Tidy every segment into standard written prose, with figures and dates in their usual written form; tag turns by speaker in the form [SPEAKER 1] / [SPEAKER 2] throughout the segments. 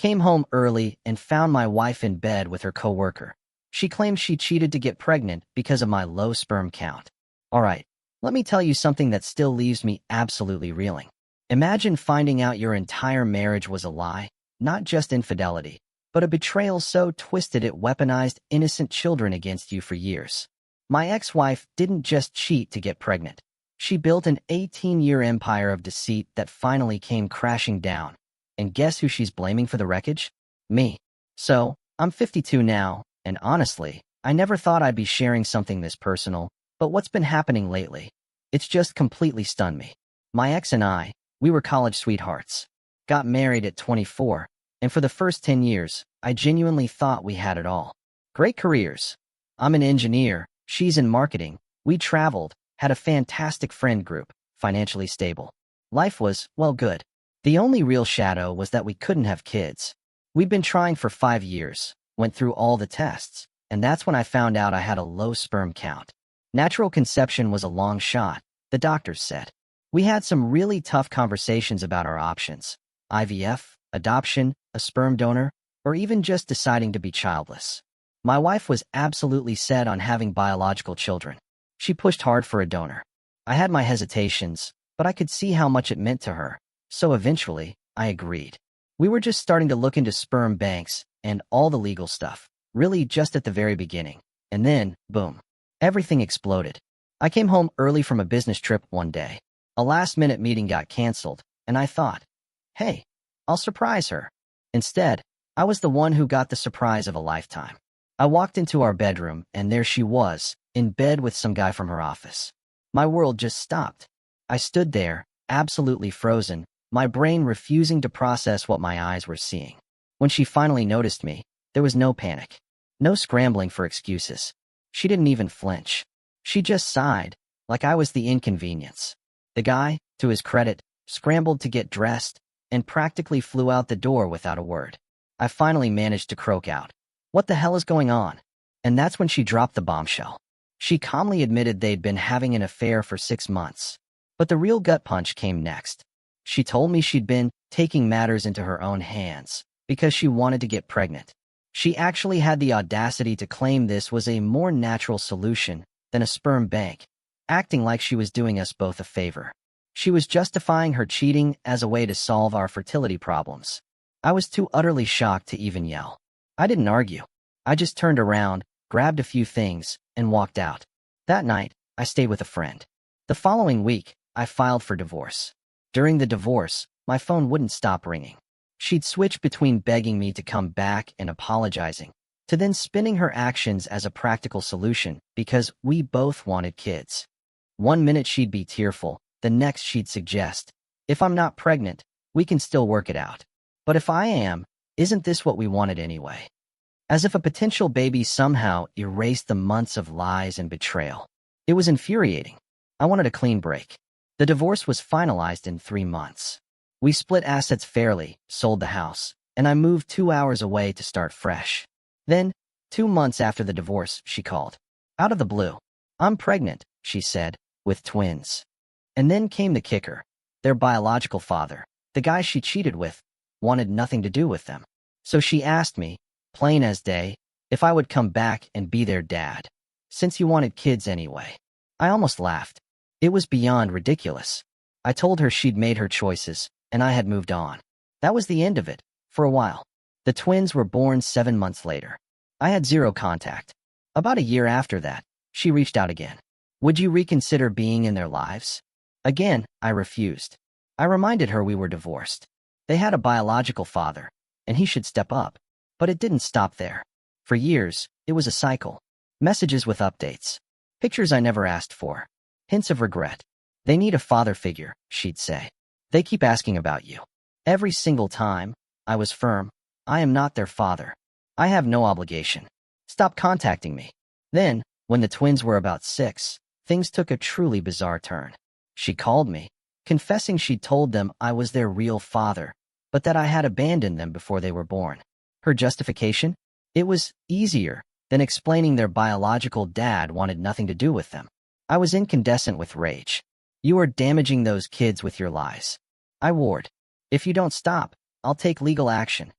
[SPEAKER 1] Came home early and found my wife in bed with her coworker. She claimed she cheated to get pregnant because of my low sperm count. Alright, let me tell you something that still leaves me absolutely reeling. Imagine finding out your entire marriage was a lie, not just infidelity, but a betrayal so twisted it weaponized innocent children against you for years. My ex-wife didn't just cheat to get pregnant. She built an 18-year empire of deceit that finally came crashing down. And guess who she's blaming for the wreckage? Me. So, I'm 52 now, and honestly, I never thought I'd be sharing something this personal, but what's been happening lately? It's just completely stunned me. My ex and I, we were college sweethearts. Got married at 24, and for the first 10 years, I genuinely thought we had it all. Great careers. I'm an engineer, she's in marketing, we traveled, had a fantastic friend group, financially stable. Life was, well, good. The only real shadow was that we couldn't have kids. We'd been trying for 5 years, went through all the tests, and that's when I found out I had a low sperm count. Natural conception was a long shot, the doctors said. We had some really tough conversations about our options: IVF, adoption, a sperm donor, or even just deciding to be childless. My wife was absolutely set on having biological children. She pushed hard for a donor. I had my hesitations, but I could see how much it meant to her. So eventually, I agreed. We were just starting to look into sperm banks and all the legal stuff, really just at the very beginning. And then, boom, everything exploded. I came home early from a business trip one day. A last-minute meeting got canceled, and I thought, hey, I'll surprise her. Instead, I was the one who got the surprise of a lifetime. I walked into our bedroom, and there she was, in bed with some guy from her office. My world just stopped. I stood there, absolutely frozen, my brain refusing to process what my eyes were seeing. When she finally noticed me, there was no panic, no scrambling for excuses. She didn't even flinch. She just sighed, like I was the inconvenience. The guy, to his credit, scrambled to get dressed and practically flew out the door without a word. I finally managed to croak out, "What the hell is going on?" And that's when she dropped the bombshell. She calmly admitted they'd been having an affair for 6 months. But the real gut punch came next. She told me she'd been taking matters into her own hands because she wanted to get pregnant. She actually had the audacity to claim this was a more natural solution than a sperm bank, acting like she was doing us both a favor. She was justifying her cheating as a way to solve our fertility problems. I was too utterly shocked to even yell. I didn't argue. I just turned around, grabbed a few things, and walked out. That night, I stayed with a friend. The following week, I filed for divorce. During the divorce, my phone wouldn't stop ringing. She'd switch between begging me to come back and apologizing, to then spinning her actions as a practical solution because we both wanted kids. One minute she'd be tearful, the next she'd suggest, "If I'm not pregnant, we can still work it out. But if I am, isn't this what we wanted anyway?" As if a potential baby somehow erased the months of lies and betrayal. It was infuriating. I wanted a clean break. The divorce was finalized in 3 months. We split assets fairly, sold the house, and I moved 2 hours away to start fresh. Then, 2 months after the divorce, she called. Out of the blue. "I'm pregnant," she said, "with twins." And then came the kicker. Their biological father, the guy she cheated with, wanted nothing to do with them. So she asked me, plain as day, if I would come back and be their dad, since you wanted kids anyway. I almost laughed. It was beyond ridiculous. I told her she'd made her choices, and I had moved on. That was the end of it, for a while. The twins were born 7 months later. I had zero contact. About a year after that, she reached out again. Would you reconsider being in their lives? Again, I refused. I reminded her we were divorced. They had a biological father, and he should step up. But it didn't stop there. For years, it was a cycle. Messages with updates. Pictures I never asked for. Hints of regret. "They need a father figure," she'd say. "They keep asking about you." Every single time, I was firm. I am not their father. I have no obligation. Stop contacting me. Then, when the twins were about 6, things took a truly bizarre turn. She called me, confessing she'd told them I was their real father, but that I had abandoned them before they were born. Her justification? It was easier than explaining their biological dad wanted nothing to do with them. I was incandescent with rage. "You are damaging those kids with your lies." I warned. "If you don't stop, I'll take legal action."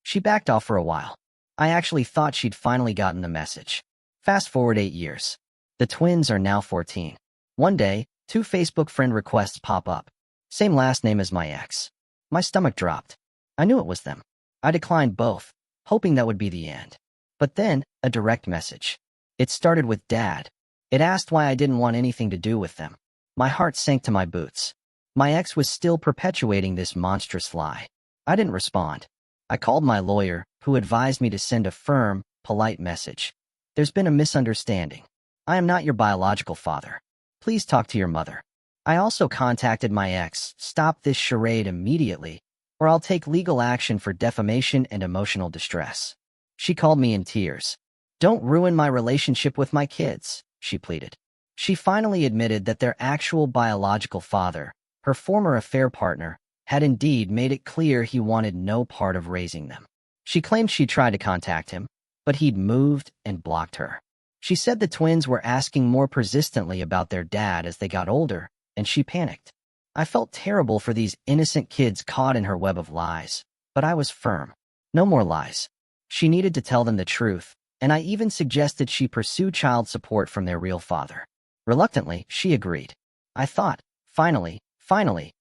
[SPEAKER 1] She backed off for a while. I actually thought she'd finally gotten the message. Fast forward 8 years. The twins are now 14. One day, 2 Facebook friend requests pop up. Same last name as my ex. My stomach dropped. I knew it was them. I declined both, hoping that would be the end. But then, a direct message. It started with Dad. It asked why I didn't want anything to do with them. My heart sank to my boots. My ex was still perpetuating this monstrous lie. I didn't respond. I called my lawyer, who advised me to send a firm, polite message. There's been a misunderstanding. I am not your biological father. Please talk to your mother. I also contacted my ex. Stop this charade immediately, or I'll take legal action for defamation and emotional distress. She called me in tears. Don't ruin my relationship with my kids, she pleaded. She finally admitted that their actual biological father, her former affair partner, had indeed made it clear he wanted no part of raising them. She claimed she tried to contact him, but he'd moved and blocked her. She said the twins were asking more persistently about their dad as they got older, and she panicked. I felt terrible for these innocent kids caught in her web of lies, but I was firm. No more lies. She needed to tell them the truth, and I even suggested she pursue child support from their real father. Reluctantly, she agreed. I thought, finally,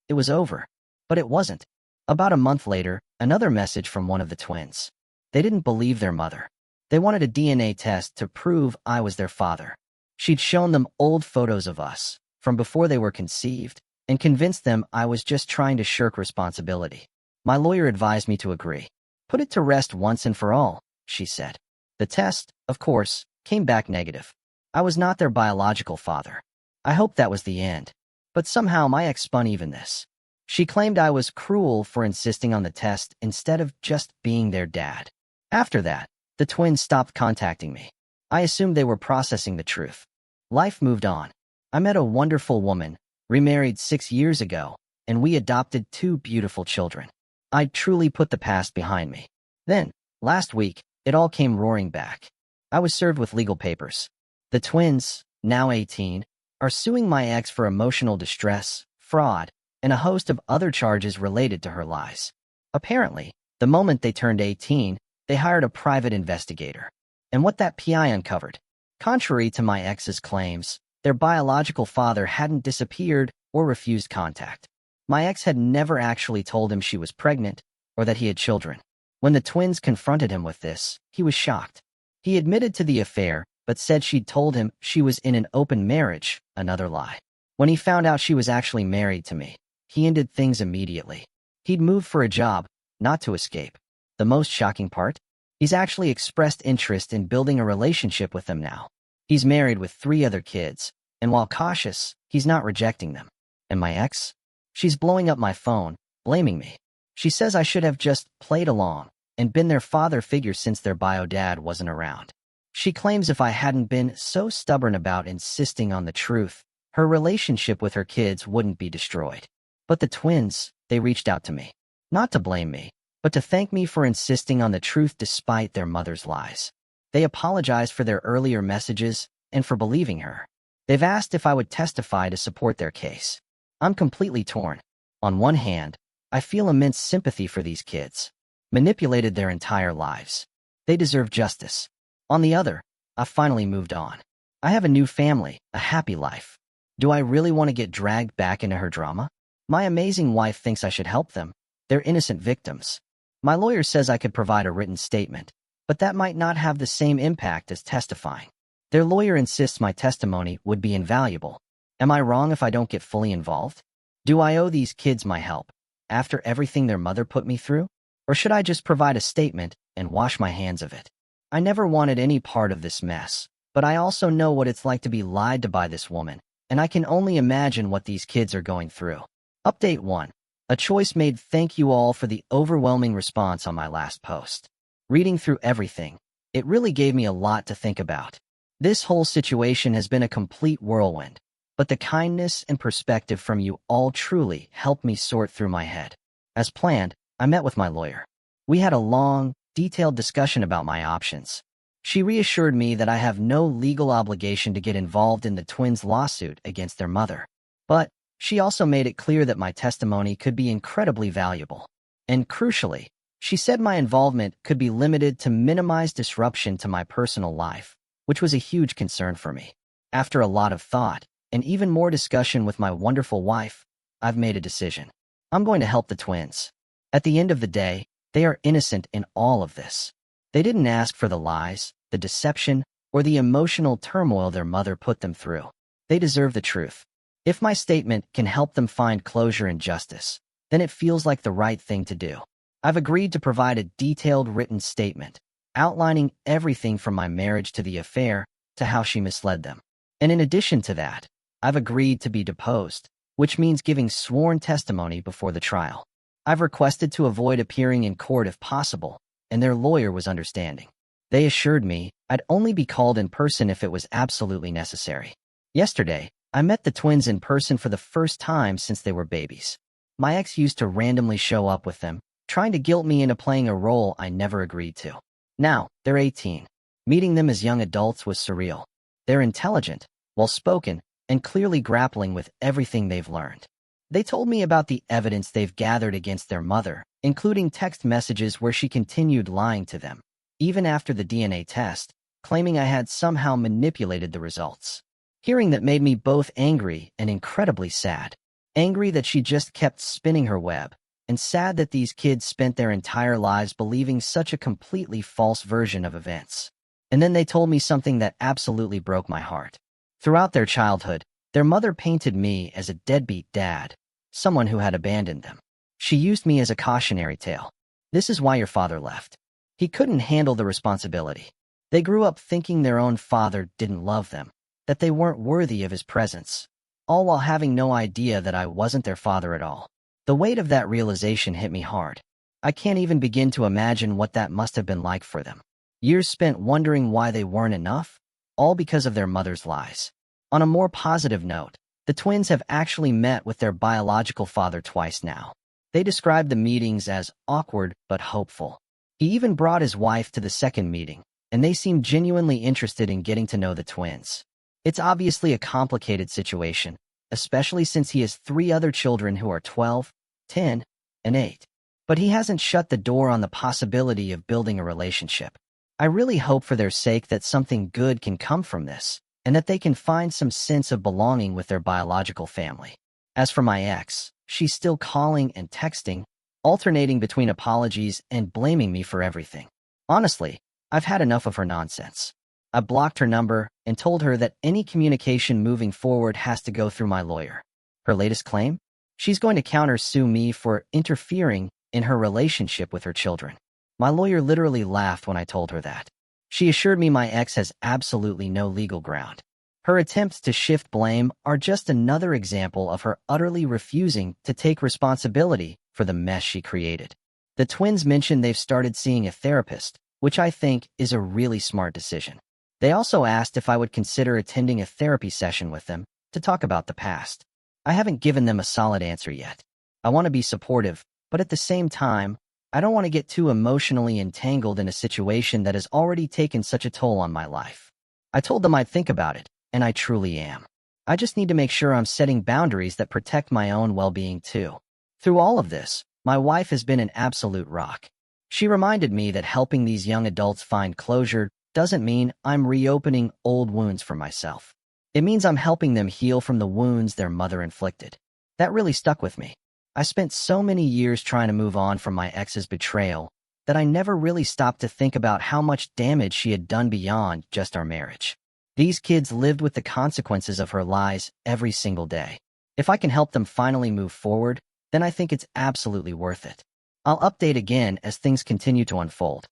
[SPEAKER 1] it was over. But it wasn't. About a month later, another message from one of the twins. They didn't believe their mother. They wanted a DNA test to prove I was their father. She'd shown them old photos of us, from before they were conceived, and convinced them I was just trying to shirk responsibility. My lawyer advised me to agree. Put it to rest once and for all, she said. The test, of course, came back negative. I was not their biological father. I hoped that was the end. But somehow my ex spun even this. She claimed I was cruel for insisting on the test instead of just being their dad. After that, the twins stopped contacting me. I assumed they were processing the truth. Life moved on. I met a wonderful woman, remarried 6 years ago, and we adopted 2 beautiful children. I'd truly put the past behind me. Then, last week, it all came roaring back. I was served with legal papers. The twins, now 18, are suing my ex for emotional distress, fraud, and a host of other charges related to her lies. Apparently, the moment they turned 18, they hired a private investigator. And what that PI uncovered, contrary to my ex's claims, their biological father hadn't disappeared or refused contact. My ex had never actually told him she was pregnant or that he had children. When the twins confronted him with this, he was shocked. He admitted to the affair, but said she'd told him she was in an open marriage, another lie. When he found out she was actually married to me, he ended things immediately. He'd moved for a job, not to escape. The most shocking part? He's actually expressed interest in building a relationship with them now. He's married with 3 other kids, and while cautious, he's not rejecting them. And my ex? She's blowing up my phone, blaming me. She says I should have just played along and been their father figure since their bio dad wasn't around. She claims if I hadn't been so stubborn about insisting on the truth, her relationship with her kids wouldn't be destroyed. But the twins, they reached out to me. Not to blame me, but to thank me for insisting on the truth despite their mother's lies. They apologized for their earlier messages and for believing her. They've asked if I would testify to support their case. I'm completely torn. On one hand, I feel immense sympathy for these kids. Manipulated their entire lives. They deserve justice. On the other, I've finally moved on. I have a new family, a happy life. Do I really want to get dragged back into her drama? My amazing wife thinks I should help them. They're innocent victims. My lawyer says I could provide a written statement, but that might not have the same impact as testifying. Their lawyer insists my testimony would be invaluable. Am I wrong if I don't get fully involved? Do I owe these kids my help, after everything their mother put me through? Or should I just provide a statement and wash my hands of it? I never wanted any part of this mess, but I also know what it's like to be lied to by this woman, and I can only imagine what these kids are going through. Update 1. A choice made. Thank you all for the overwhelming response on my last post. Reading through everything, it really gave me a lot to think about. This whole situation has been a complete whirlwind, but the kindness and perspective from you all truly helped me sort through my head. As planned, I met with my lawyer. We had a long, detailed discussion about my options. She reassured me that I have no legal obligation to get involved in the twins' lawsuit against their mother. But she also made it clear that my testimony could be incredibly valuable. And crucially, She said my involvement could be limited to minimize disruption to my personal life, which was a huge concern for me. After a lot of thought, and even more discussion with my wonderful wife, I've made a decision. I'm going to help the twins. At the end of the day, they are innocent in all of this. They didn't ask for the lies, the deception, or the emotional turmoil their mother put them through. They deserve the truth. If my statement can help them find closure and justice, then it feels like the right thing to do. I've agreed to provide a detailed written statement, outlining everything from my marriage to the affair to how she misled them. And in addition to that, I've agreed to be deposed, which means giving sworn testimony before the trial. I've requested to avoid appearing in court if possible, and their lawyer was understanding. They assured me I'd only be called in person if it was absolutely necessary. Yesterday, I met the twins in person for the first time since they were babies. My ex used to randomly show up with them, trying to guilt me into playing a role I never agreed to. Now, they're 18. Meeting them as young adults was surreal. They're intelligent, well-spoken, and clearly grappling with everything they've learned. They told me about the evidence they've gathered against their mother, including text messages where she continued lying to them, even after the DNA test, claiming I had somehow manipulated the results. Hearing that made me both angry and incredibly sad. Angry that she just kept spinning her web, and sad that these kids spent their entire lives believing such a completely false version of events. And then they told me something that absolutely broke my heart. Throughout their childhood, their mother painted me as a deadbeat dad, someone who had abandoned them. She used me as a cautionary tale. This is why your father left. He couldn't handle the responsibility. They grew up thinking their own father didn't love them, that they weren't worthy of his presence, all while having no idea that I wasn't their father at all. The weight of that realization hit me hard. I can't even begin to imagine what that must have been like for them. Years spent wondering why they weren't enough, all because of their mother's lies. On a more positive note, the twins have actually met with their biological father twice now. They described the meetings as awkward but hopeful. He even brought his wife to the second meeting, and they seemed genuinely interested in getting to know the twins. It's obviously a complicated situation, especially since he has 3 other children who are 12, 10, and 8. But he hasn't shut the door on the possibility of building a relationship. I really hope for their sake that something good can come from this, and that they can find some sense of belonging with their biological family. As for my ex, she's still calling and texting, alternating between apologies and blaming me for everything. Honestly, I've had enough of her nonsense. I blocked her number and told her that any communication moving forward has to go through my lawyer. Her latest claim? She's going to counter-sue me for interfering in her relationship with her children. My lawyer literally laughed when I told her that. She assured me my ex has absolutely no legal ground. Her attempts to shift blame are just another example of her utterly refusing to take responsibility for the mess she created. The twins mentioned they've started seeing a therapist, which I think is a really smart decision. They also asked if I would consider attending a therapy session with them to talk about the past. I haven't given them a solid answer yet. I want to be supportive, but at the same time, I don't want to get too emotionally entangled in a situation that has already taken such a toll on my life. I told them I'd think about it, and I truly am. I just need to make sure I'm setting boundaries that protect my own well-being too. Through all of this, my wife has been an absolute rock. She reminded me that helping these young adults find closure doesn't mean I'm reopening old wounds for myself. It means I'm helping them heal from the wounds their mother inflicted. That really stuck with me. I spent so many years trying to move on from my ex's betrayal that I never really stopped to think about how much damage she had done beyond just our marriage. These kids lived with the consequences of her lies every single day. If I can help them finally move forward, then I think it's absolutely worth it. I'll update again as things continue to unfold.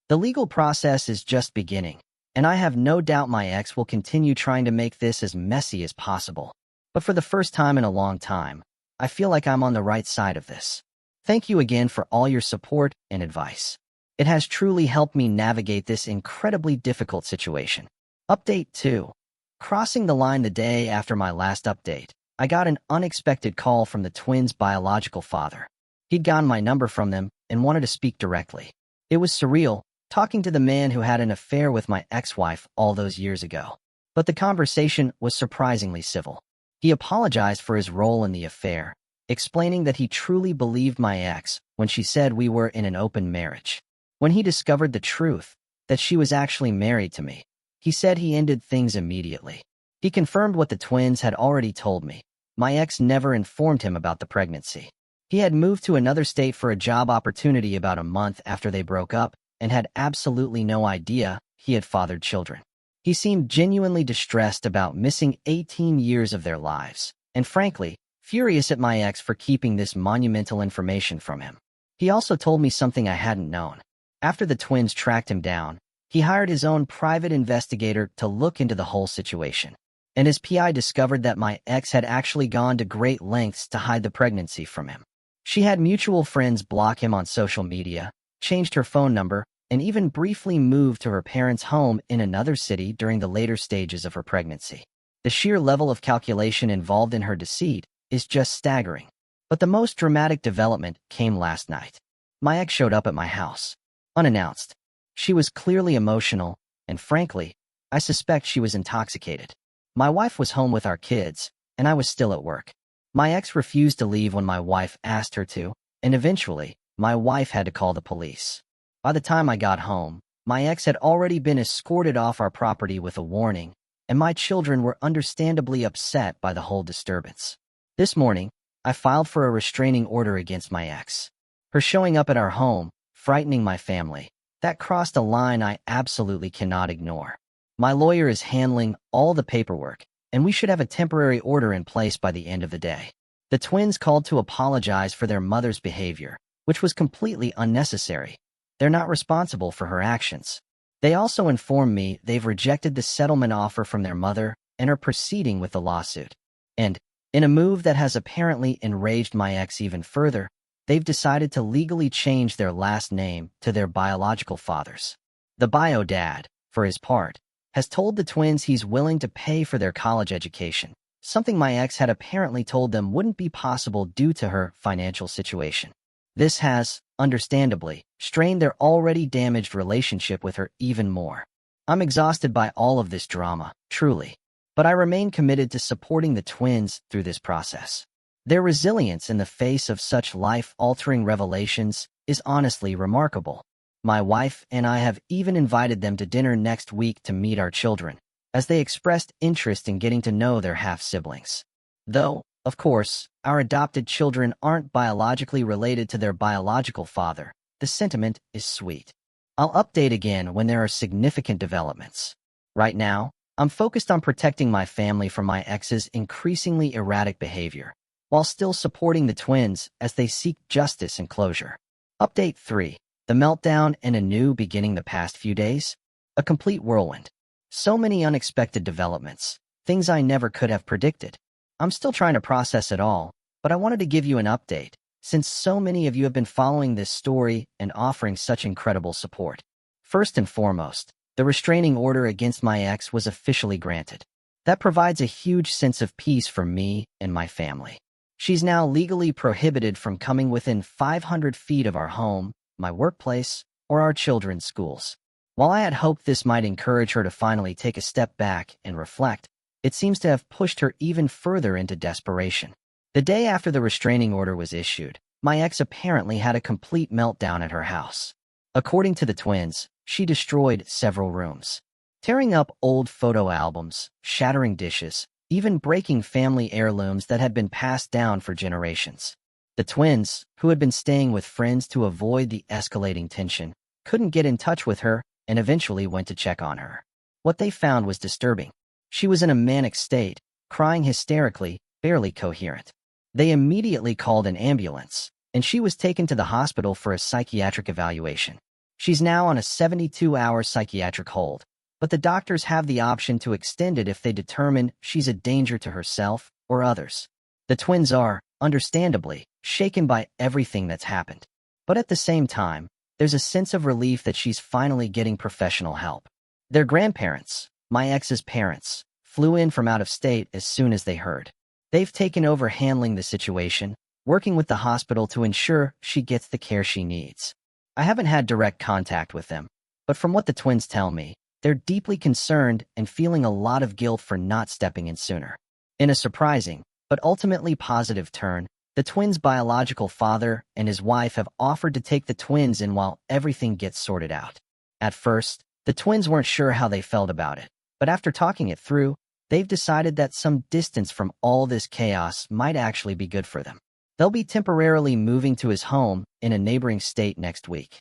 [SPEAKER 1] The legal process is just beginning, and I have no doubt my ex will continue trying to make this as messy as possible. But for the first time in a long time, I feel like I'm on the right side of this. Thank you again for all your support and advice. It has truly helped me navigate this incredibly difficult situation. Update 2. Crossing the line the day after my last update, I got an unexpected call from the twins' biological father. He'd gotten my number from them and wanted to speak directly. It was surreal, talking to the man who had an affair with my ex-wife all those years ago. But the conversation was surprisingly civil. He apologized for his role in the affair, explaining that he truly believed my ex when she said we were in an open marriage. When he discovered the truth, that she was actually married to me, he said he ended things immediately. He confirmed what the twins had already told me. My ex never informed him about the pregnancy. He had moved to another state for a job opportunity about a month after they broke up and had absolutely no idea he had fathered children. He seemed genuinely distressed about missing 18 years of their lives, and frankly, furious at my ex for keeping this monumental information from him. He also told me something I hadn't known. After the twins tracked him down, he hired his own private investigator to look into the whole situation. And his PI discovered that my ex had actually gone to great lengths to hide the pregnancy from him. She had mutual friends block him on social media, changed her phone number, and even briefly moved to her parents' home in another city during the later stages of her pregnancy. The sheer level of calculation involved in her deceit is just staggering. But the most dramatic development came last night. My ex showed up at my house, unannounced. She was clearly emotional, and frankly, I suspect she was intoxicated. My wife was home with our kids, and I was still at work. My ex refused to leave when my wife asked her to, and eventually, my wife had to call the police. By the time I got home, my ex had already been escorted off our property with a warning, and my children were understandably upset by the whole disturbance. This morning, I filed for a restraining order against my ex. Her showing up at our home, frightening my family, that crossed a line I absolutely cannot ignore. My lawyer is handling all the paperwork, and we should have a temporary order in place by the end of the day. The twins called to apologize for their mother's behavior, which was completely unnecessary. They're not responsible for her actions. They also informed me they've rejected the settlement offer from their mother and are proceeding with the lawsuit. And, in a move that has apparently enraged my ex even further, they've decided to legally change their last name to their biological father's. The bio dad, for his part, has told the twins he's willing to pay for their college education, something my ex had apparently told them wouldn't be possible due to her financial situation. This has, understandably, strained their already damaged relationship with her even more. I'm exhausted by all of this drama, truly, but I remain committed to supporting the twins through this process. Their resilience in the face of such life-altering revelations is honestly remarkable. My wife and I have even invited them to dinner next week to meet our children, as they expressed interest in getting to know their half-siblings. Though, of course, our adopted children aren't biologically related to their biological father, the sentiment is sweet. I'll update again when there are significant developments. Right now, I'm focused on protecting my family from my ex's increasingly erratic behavior, while still supporting the twins as they seek justice and closure. Update 3. The meltdown and a new beginning the past few days? A complete whirlwind. So many unexpected developments, things I never could have predicted. I'm still trying to process it all, but I wanted to give you an update, since so many of you have been following this story and offering such incredible support. First and foremost, the restraining order against my ex was officially granted. That provides a huge sense of peace for me and my family. She's now legally prohibited from coming within 500 feet of our home, my workplace, or our children's schools. While I had hoped this might encourage her to finally take a step back and reflect, it seems to have pushed her even further into desperation. The day after the restraining order was issued, my ex apparently had a complete meltdown at her house. According to the twins, she destroyed several rooms, tearing up old photo albums, shattering dishes, even breaking family heirlooms that had been passed down for generations. The twins, who had been staying with friends to avoid the escalating tension, couldn't get in touch with her and eventually went to check on her. What they found was disturbing. She was in a manic state, crying hysterically, barely coherent. They immediately called an ambulance, and she was taken to the hospital for a psychiatric evaluation. She's now on a 72-hour psychiatric hold, but the doctors have the option to extend it if they determine she's a danger to herself or others. The twins are, understandably, shaken by everything that's happened. But at the same time, there's a sense of relief that she's finally getting professional help. Their grandparents, my ex's parents, flew in from out of state as soon as they heard. They've taken over handling the situation, working with the hospital to ensure she gets the care she needs. I haven't had direct contact with them, but from what the twins tell me, they're deeply concerned and feeling a lot of guilt for not stepping in sooner. In a surprising, but ultimately positive turn, The twins' biological father and his wife have offered to take the twins in while everything gets sorted out. At first, the twins weren't sure how they felt about it, but after talking it through, they've decided that some distance from all this chaos might actually be good for them. They'll be temporarily moving to his home in a neighboring state next week.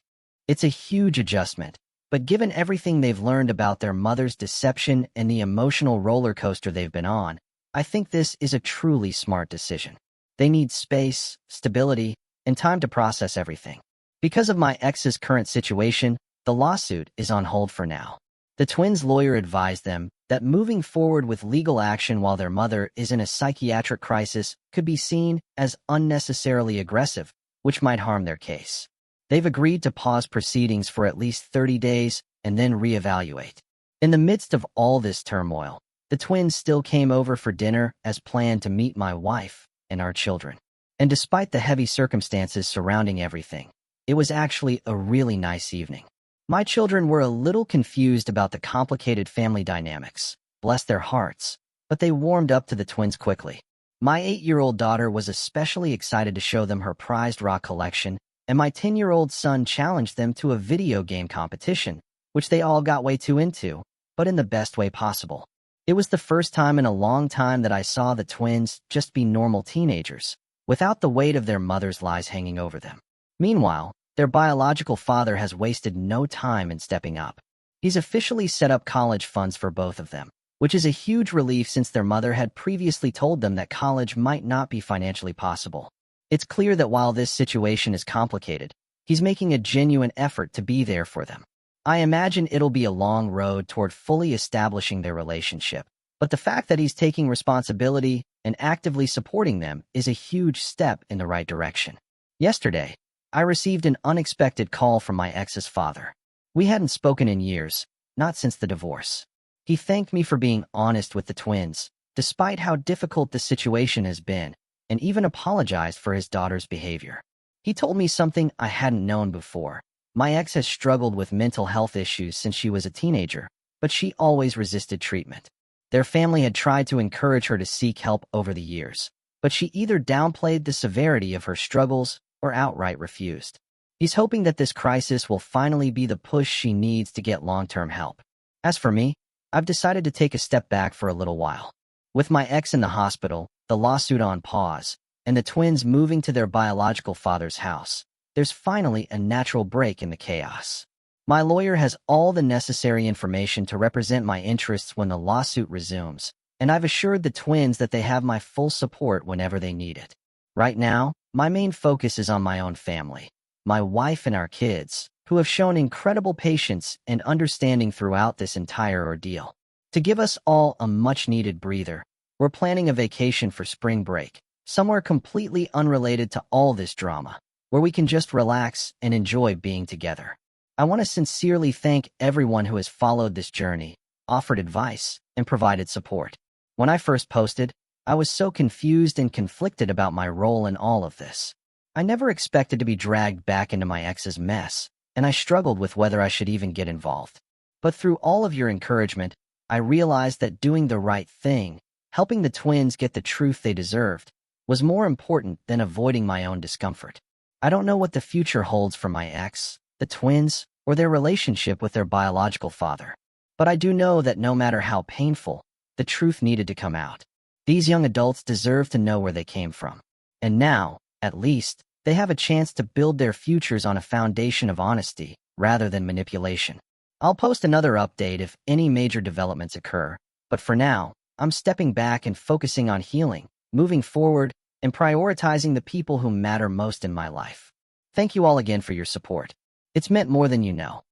[SPEAKER 1] It's a huge adjustment, but given everything they've learned about their mother's deception and the emotional roller coaster they've been on, I think this is a truly smart decision. They need space, stability, and time to process everything. Because of my ex's current situation, the lawsuit is on hold for now. The twins' lawyer advised them that moving forward with legal action while their mother is in a psychiatric crisis could be seen as unnecessarily aggressive, which might harm their case. They've agreed to pause proceedings for at least 30 days and then reevaluate. In the midst of all this turmoil, the twins still came over for dinner as planned to meet my wife and our children. And despite the heavy circumstances surrounding everything, it was actually a really nice evening. My children were a little confused about the complicated family dynamics, bless their hearts, but they warmed up to the twins quickly. My 8-year-old daughter was especially excited to show them her prized rock collection, and my 10-year-old son challenged them to a video game competition, which they all got way too into, but in the best way possible. It was the first time in a long time that I saw the twins just be normal teenagers, without the weight of their mother's lies hanging over them. Meanwhile, their biological father has wasted no time in stepping up. He's officially set up college funds for both of them, which is a huge relief since their mother had previously told them that college might not be financially possible. It's clear that while this situation is complicated, he's making a genuine effort to be there for them. I imagine it'll be a long road toward fully establishing their relationship, but the fact that he's taking responsibility and actively supporting them is a huge step in the right direction. Yesterday, I received an unexpected call from my ex's father. We hadn't spoken in years, not since the divorce. He thanked me for being honest with the twins, despite how difficult the situation has been, and even apologized for his daughter's behavior. He told me something I hadn't known before. My ex has struggled with mental health issues since she was a teenager, but she always resisted treatment. Their family had tried to encourage her to seek help over the years, but she either downplayed the severity of her struggles or outright refused. He's hoping that this crisis will finally be the push she needs to get long-term help. As for me, I've decided to take a step back for a little while. With my ex in the hospital, the lawsuit on pause, and the twins moving to their biological father's house, there's finally a natural break in the chaos. My lawyer has all the necessary information to represent my interests when the lawsuit resumes, and I've assured the twins that they have my full support whenever they need it. Right now, my main focus is on my own family, my wife and our kids, who have shown incredible patience and understanding throughout this entire ordeal. To give us all a much-needed breather, we're planning a vacation for spring break, somewhere completely unrelated to all this drama, where we can just relax and enjoy being together. I want to sincerely thank everyone who has followed this journey, offered advice, and provided support. When I first posted, I was so confused and conflicted about my role in all of this. I never expected to be dragged back into my ex's mess, and I struggled with whether I should even get involved. But through all of your encouragement, I realized that doing the right thing, helping the twins get the truth they deserved, was more important than avoiding my own discomfort. I don't know what the future holds for my ex, the twins, or their relationship with their biological father. But I do know that no matter how painful, the truth needed to come out. These young adults deserve to know where they came from. And now, at least, they have a chance to build their futures on a foundation of honesty, rather than manipulation. I'll post another update if any major developments occur, but for now, I'm stepping back and focusing on healing, moving forward, and prioritizing the people who matter most in my life. Thank you all again for your support. It's meant more than you know.